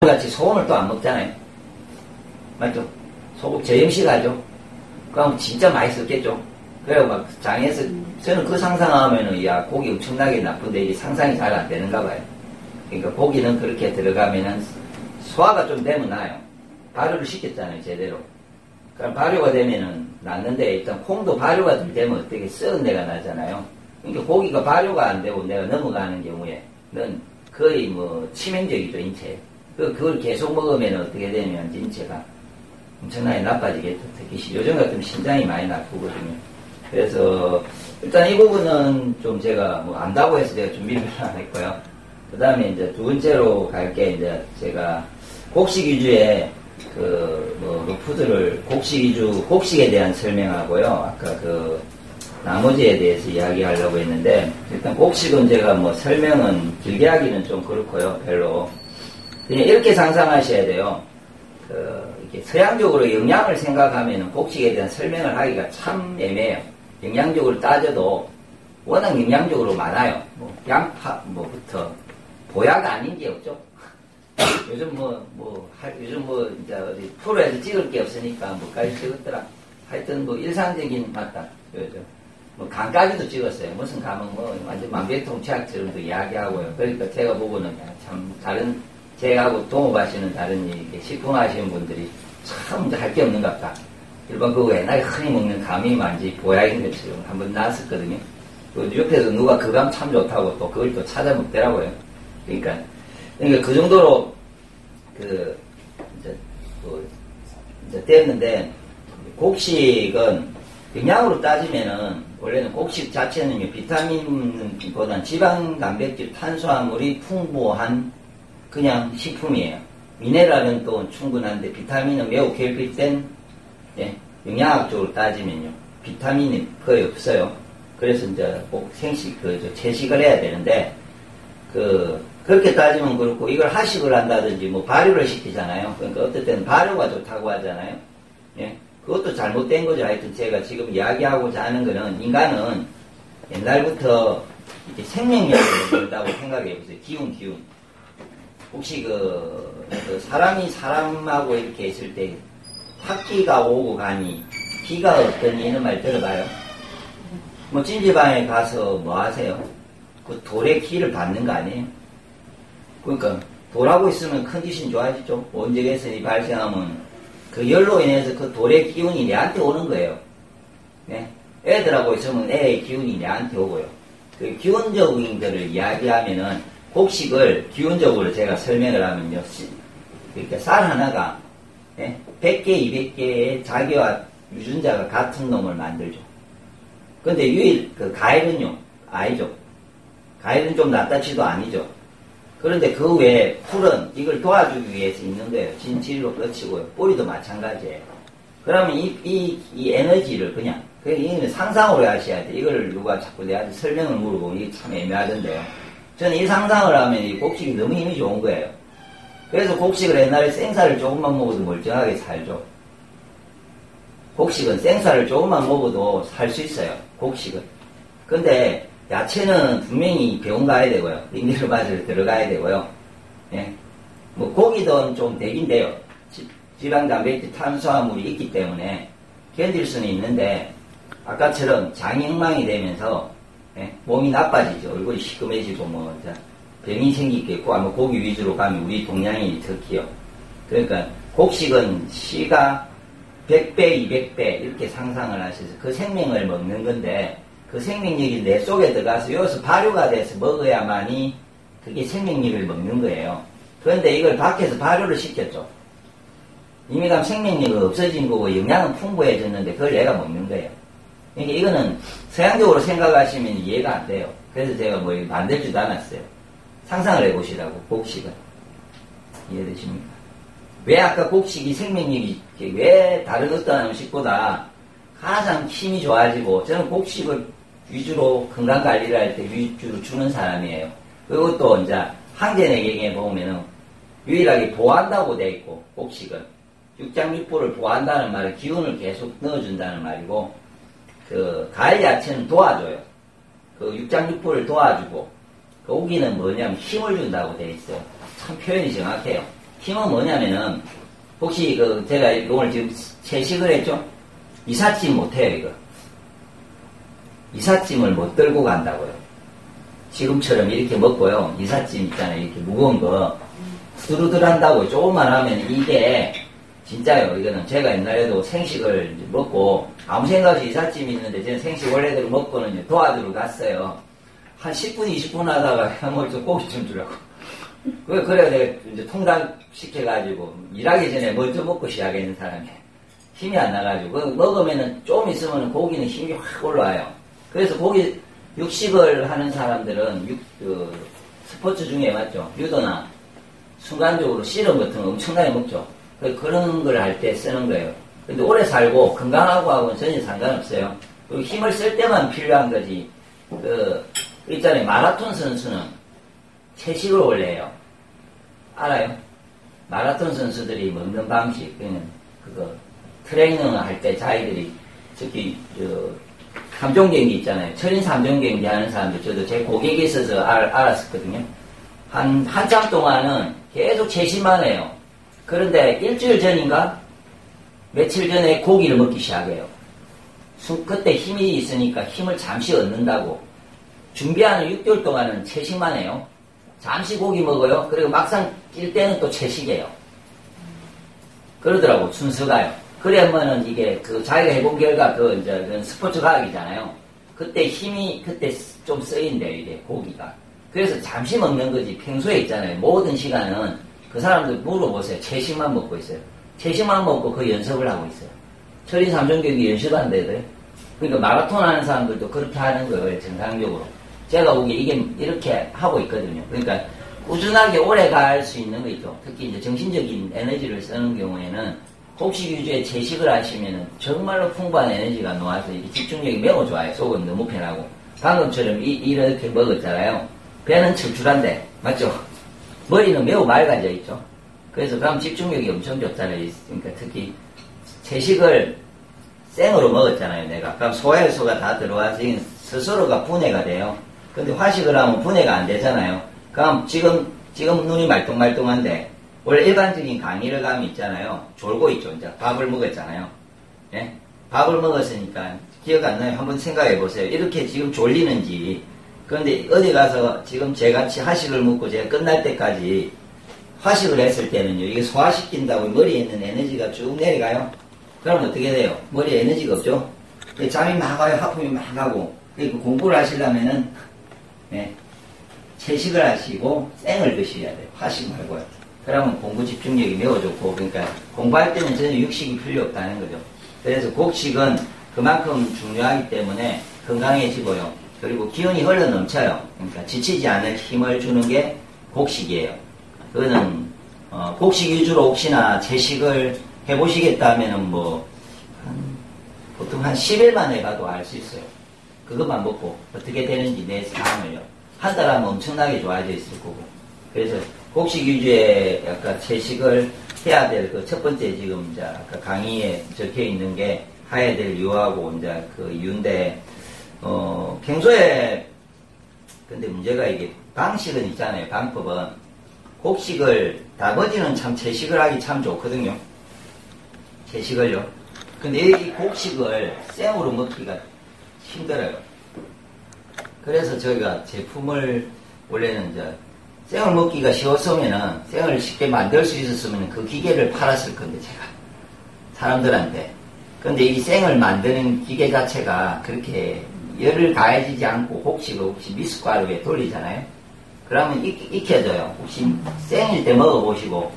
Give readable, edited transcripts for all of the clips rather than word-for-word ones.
같이 소금을 또 안 먹잖아요. 맞죠? 소금 저염식하죠. 그럼 진짜 맛있었겠죠. 그래요, 막 장에서 저는 그 상상하면은 야 고기 엄청나게 나쁜데 이게 상상이 잘 안 되는가 봐요. 그러니까 고기는 그렇게 들어가면은 소화가 좀 되면 나요. 발효를 시켰잖아요, 제대로. 그럼 발효가 되면은 낫는데 일단 콩도 발효가 되면 어떻게 썩은 내가 나잖아요. 그러니까 고기가 발효가 안 되고 내가 넘어가는 경우에는 거의 뭐 치명적이죠, 인체에. 그걸 계속 먹으면 어떻게 되냐면 인체가 엄청나게 나빠지겠죠. 특히 요즘 같으면 심장이 많이 나쁘거든요. 그래서 일단 이 부분은 좀 제가 뭐 안다고 해서 제가 준비를 안 했고요. 그 다음에 이제 두 번째로 갈 게 이제 제가 곡식 위주의 푸드를 곡식 위주, 곡식에 대한 설명하고요. 아까 나머지에 대해서 이야기하려고 했는데, 일단 곡식은 제가 뭐 설명은 길게 하기는 좀 그렇고요. 별로. 그냥 이렇게 상상하셔야 돼요. 이렇게 서양적으로 영양을 생각하면 곡식에 대한 설명을 하기가 참 애매해요. 영양적으로 따져도 워낙 영양적으로 많아요. 뭐 양파, 뭐부터. 보약 아닌 게 없죠. 요즘 이제 어디 프로에서 찍을 게 없으니까 뭐까지 찍었더라. 하여튼 뭐 일상적인, 맞다. 요즘. 뭐 간까지도 찍었어요. 무슨 감은 뭐 완전 만병통치약처럼도 이야기하고요. 그러니까 제가 보고는 참 다른, 제가하고 동업하시는 다른 식품 하시는 분들이 참 할 게 없는 것 같다. 일반 옛날에 흔히 먹는 감이 완전히 보약인 것처럼 한번 나왔었거든요. 그 옆에서 누가 그 감 참 좋다고 또 그걸 또 찾아 먹더라고요. 그러니까 그 정도로 이제 됐는데, 곡식은 영양으로 따지면은 원래는 곡식 자체는 비타민보다는 지방, 단백질, 탄수화물이 풍부한 그냥 식품이에요. 미네랄은 또 충분한데 비타민은 매우 결핍된, 영양학적으로 따지면요. 비타민이 거의 없어요. 그래서 이제 꼭 채식을 해야 되는데, 그렇게 따지면 그렇고, 이걸 하식을 한다든지, 뭐, 발효를 시키잖아요. 그러니까 어떨 때는 발효가 좋다고 하잖아요. 예? 그것도 잘못된 거죠. 하여튼 제가 지금 이야기하고자 하는 거는, 인간은 옛날부터 이렇게 생명력을 얻는다고 생각해 보세요. 기운. 혹시 사람이 사람하고 이렇게 있을 때, 학기가 오고 가니, 기가 없더니 이런 말 들어봐요. 뭐, 찜질방에 가서 뭐 하세요? 그 돌의 기를 받는 거 아니에요? 그러니까 돌하고 있으면 컨디션 좋아지죠. 온적외선이 발생하면 그 열로 인해서 그 돌의 기운이 내한테 오는 거예요. 네? 애들하고 있으면 애의 기운이 내한테 오고요. 그 기운적인 것을 이야기하면은 곡식을 기운적으로 제가 설명을 하면요. 그러니까 쌀 하나가 100개, 200개의 자기와 유전자가 같은 놈을 만들죠. 근데 가일은요, 아니죠. 가일은 좀 낫다치도 아니죠. 그런데 그 외에 풀은 이걸 도와주기 위해서 있는 거예요. 진질로 거치고요. 뿌리도 마찬가지예요. 그러면 이 에너지를 이거는 상상으로 하셔야 돼. 이걸 누가 자꾸 내한테 설명을 물어보면 이게 참 애매하던데요. 저는 이 상상을 하면 이 곡식이 너무 힘이 좋은 거예요. 그래서 곡식을 옛날에 생쌀을 조금만 먹어도 멀쩡하게 살죠. 곡식은 생쌀을 조금만 먹어도 살 수 있어요. 곡식은. 근데 야채는 분명히 병원 가야 되고요. 링겔마저 들어가야 되고요. 예. 뭐 고기도 좀 되긴 돼요. 지방, 단백질, 탄수화물이 있기 때문에 견딜 수는 있는데 아까처럼 장형망이 되면서 몸이 나빠지죠. 얼굴이 시커매지고 뭐 병이 생기겠고 아마 고기 위주로 가면 우리 동양인이 특히요. 그러니까 곡식은 시가 100배, 200배 이렇게 상상을 하셔서 그 생명을 먹는 건데 그 생명력이 내 속에 들어가서 여기서 발효가 돼서 먹어야만이 그게 생명력을 먹는 거예요. 그런데 이걸 밖에서 발효를 시켰죠. 이미 가면 생명력이 없어진 거고 영양은 풍부해졌는데 그걸 얘가 먹는 거예요. 그러니까 이거는 서양적으로 생각하시면 이해가 안 돼요. 그래서 제가 뭐 만들지도 않았어요. 상상을 해보시라고, 곡식은. 이해되십니까? 왜 아까 곡식이 생명력이 왜 다른 어떤 음식보다 가장 힘이 좋아지고 저는 곡식을 위주로 건강관리를 할 때 위주로 주는 사람이에요. 그리고 또 이제 항제내경에 보면은 유일하게 보호한다고 돼 있고 곡식은 육장육부를 보호한다는 말은 기운을 계속 넣어준다는 말이고 그 가을 야채는 도와줘요. 그 육장육부를 도와주고 그 고기는 뭐냐면 힘을 준다고 돼 있어요. 참 표현이 정확해요. 힘은 뭐냐면은, 혹시 제가 오늘 지금 채식을 했죠? 이삿짐 못해요, 이거. 이삿짐을 못 들고 간다고요. 지금처럼 이렇게 먹고요. 이삿짐 있잖아요. 이렇게 무거운 거. 두루두루 한다고 조금만 하면 이게, 진짜요. 이거는 제가 옛날에도 생식을 먹고, 아무 생각 없이 이삿짐이 있는데, 저는 생식 원래대로 먹고는 도와주러 갔어요. 한 10분, 20분 하다가, 뭐, 좀 고기 좀 주라고. 그래야 내가 이제 통닭시켜가지고, 일하기 전에 먼저 먹고 시작했는 사람이. 힘이 안 나가지고, 먹으면은 좀 있으면 고기는 힘이 확 올라와요. 그래서 고기, 육식을 하는 사람들은, 스포츠 중에 맞죠? 유도나, 순간적으로 씨름 같은 거 엄청나게 먹죠. 그런 걸 할 때 쓰는 거예요. 근데 오래 살고 건강하고 하고는 전혀 상관없어요. 그리고 힘을 쓸 때만 필요한 거지. 있잖아요. 마라톤 선수는 채식을 원래 해요. 알아요? 마라톤 선수들이 먹는 방식, 트레이닝 할 때 자기들이, 특히, 3종 경기 있잖아요. 철인 3종 경기 하는 사람들, 저도 제 고객이 있어서 알았었거든요. 한참 동안은 계속 채식만 해요. 그런데 일주일 전인가? 며칠 전에 고기를 먹기 시작해요. 그때 힘이 있으니까 힘을 잠시 얻는다고. 준비하는 6개월 동안은 채식만 해요. 잠시 고기 먹어요. 그리고 막상 뛸 때는 또 채식해요. 그러더라고, 순서가요. 그러면은 이게 자기가 해본 결과 이제 스포츠 과학이잖아요. 그때 힘이 그때 좀 쓰인대요, 이게 고기가. 그래서 잠시 먹는 거지. 평소에 있잖아요. 모든 시간은 그 사람들 물어보세요. 채식만 먹고 있어요. 채식만 먹고 그 연습을 하고 있어요. 철인 3종 경기 연습한대요. 그러니까 마라톤 하는 사람들도 그렇게 하는 거예요, 정상적으로. 제가 보기에 이게 이렇게 하고 있거든요. 그러니까 꾸준하게 오래 갈 수 있는 거 있죠. 특히 이제 정신적인 에너지를 쓰는 경우에는 곡식 위주의 채식을 하시면은 정말로 풍부한 에너지가 나와서 이게 집중력이 매우 좋아요. 속은 너무 편하고. 방금처럼 이렇게 먹었잖아요. 배는 출출한데, 맞죠? 머리는 매우 맑아져 있죠. 그래서 그럼 집중력이 엄청 좋잖아요. 그러니까 특히 채식을 생으로 먹었잖아요, 내가. 그럼 소화효소가 다 들어와서 스스로가 분해가 돼요. 근데 화식을 하면 분해가 안 되잖아요. 그럼 지금 눈이 말똥말똥한데, 원래 일반적인 강의를 가면 있잖아요. 졸고 있죠, 이제. 밥을 먹었잖아요. 예? 밥을 먹었으니까, 기억 안 나요? 한번 생각해 보세요. 이렇게 지금 졸리는지. 그런데 어디 가서 지금 제같이 하식을 먹고 제가 끝날 때까지 화식을 했을 때는요, 이게 소화시킨다고 머리에 있는 에너지가 쭉 내려가요. 그럼 어떻게 돼요? 머리에 에너지가 없죠? 잠이 막 와요. 하품이 막 가고. 그러니까 공부를 하시려면은, 네, 채식을 하시고 생을 드셔야 돼요. 화식 말고요. 그러면 공부 집중력이 매우 좋고, 그러니까 공부할 때는 전혀 육식이 필요 없다는 거죠. 그래서 곡식은 그만큼 중요하기 때문에 건강해지고요. 그리고 기운이 흘러 넘쳐요. 그러니까 지치지 않을 힘을 주는 게 곡식이에요. 그거는 곡식 위주로 혹시나 채식을 해보시겠다면은 보통 한 10일 만에 가도 알 수 있어요. 그것만 먹고 어떻게 되는지 내 상황을요. 한 달 하면 엄청나게 좋아져 있을 거고. 그래서 곡식 위주의 약간 채식을 해야 될 첫 번째 지금 이제 아까 강의에 적혀 있는 게 해야 될 이유하고 이제 그 이유인데, 평소에 근데 문제가 이게 방식은 있잖아요. 방법은 곡식을 나머지는 참 채식을 하기 참 좋거든요. 채식을요. 근데 이 곡식을 생으로 먹기가 힘들어요. 그래서 저희가 제품을 원래는 이제 생을 먹기가 쉬웠으면은 생을 쉽게 만들 수 있었으면 그 기계를 팔았을 건데 제가 사람들한테. 근데 이 생을 만드는 기계 자체가 그렇게 열을 가해지지 않고 곡식을 혹시 미숫가루에 돌리잖아요. 그러면 익혀져요. 혹시 생일 때 먹어보시고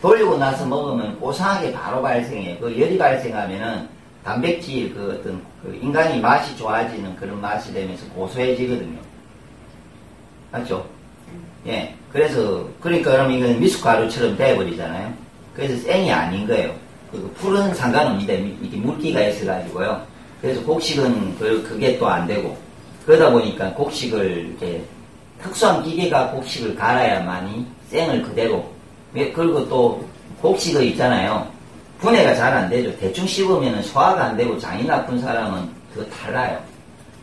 돌리고 나서 먹으면 고상하게 바로 발생해요. 그 열이 발생하면은 단백질 어떤 인간이 맛이 좋아지는 그런 맛이 되면서 고소해지거든요. 맞죠? 예. 그러니까 그럼 이건 미숫가루처럼 돼버리잖아요. 그래서 생이 아닌 거예요. 풀은 상관없는데 이게 물기가 있어가지고요. 그래서 곡식은 그게 또 안 되고. 그러다 보니까 곡식을 이렇게 특수한 기계가 곡식을 갈아야만이 생을 그대로. 그리고 또 곡식이 있잖아요. 분해가 잘 안 되죠. 대충 씹으면 소화가 안 되고 장이 나쁜 사람은 그거 달라요.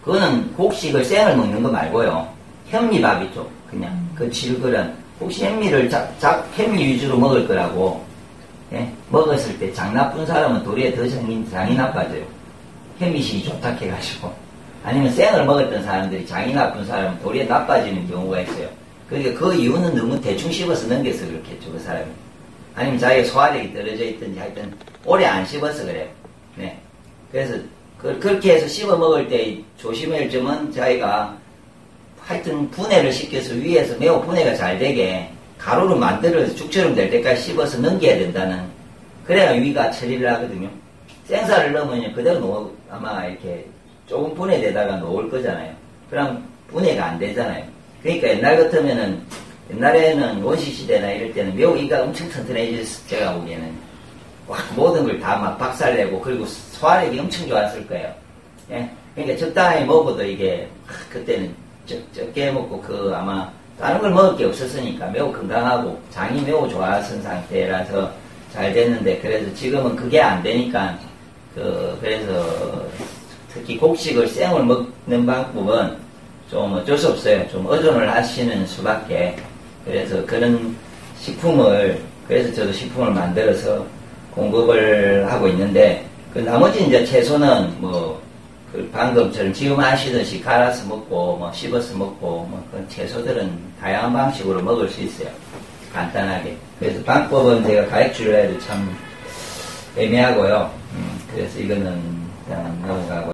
그거는 곡식을 생을 먹는 거 말고요. 현미밥 있죠. 그냥 그 질그런 혹시 햄미를 햄미 위주로 먹을 거라고, 예? 먹었을 때 장 나쁜 사람은 도리어 더 장이 나빠져요. 햄미식이 좋다 해가지고. 아니면 생을 먹었던 사람들이 장이 나쁜 사람은 도리어 나빠지는 경우가 있어요. 그러니까 그 이유는 너무 대충 씹어서 넘겨서 그렇겠죠, 그 사람이. 아니면 자기가 소화력이 떨어져 있든지 하여튼 오래 안 씹어서 그래요. 네. 그래서 그렇게 해서 씹어 먹을 때 조심할 점은 자기가 하여튼 분해를 시켜서 위에서 매우 분해가 잘 되게 가루를 만들어서 죽처럼 될 때까지 씹어서 넘겨야 된다는, 그래야 위가 처리를 하거든요. 생사를 넣으면 그대로 아마 이렇게 조금 분해되다가 녹을 거잖아요. 그럼 분해가 안 되잖아요. 그러니까 옛날에는 원시시대나 이럴 때는 매우 이가 엄청 튼튼해졌을, 제가 보기에는 모든 걸 다 막 박살내고, 그리고 소화력이 엄청 좋았을 거예요. 예? 그러니까 적당히 먹어도 이게 그때는 적게 먹고 아마 다른 걸 먹을 게 없었으니까 매우 건강하고 장이 매우 좋았던 상태라서 잘 됐는데, 그래서 지금은 그게 안 되니까 그래서 특히 곡식을 생을 먹는 방법은 좀 어쩔 수 없어요. 좀 의존을 하시는 수밖에. 그래서 그런 그래서 저도 식품을 만들어서 공급을 하고 있는데, 나머지 이제 채소는 방금처럼 지금 아시듯이 갈아서 먹고, 씹어서 먹고, 그런 채소들은 다양한 방식으로 먹을 수 있어요. 간단하게. 그래서 방법은 제가 가르치려 해도 참 애매하고요. 그래서 이거는 그냥 넘어가고.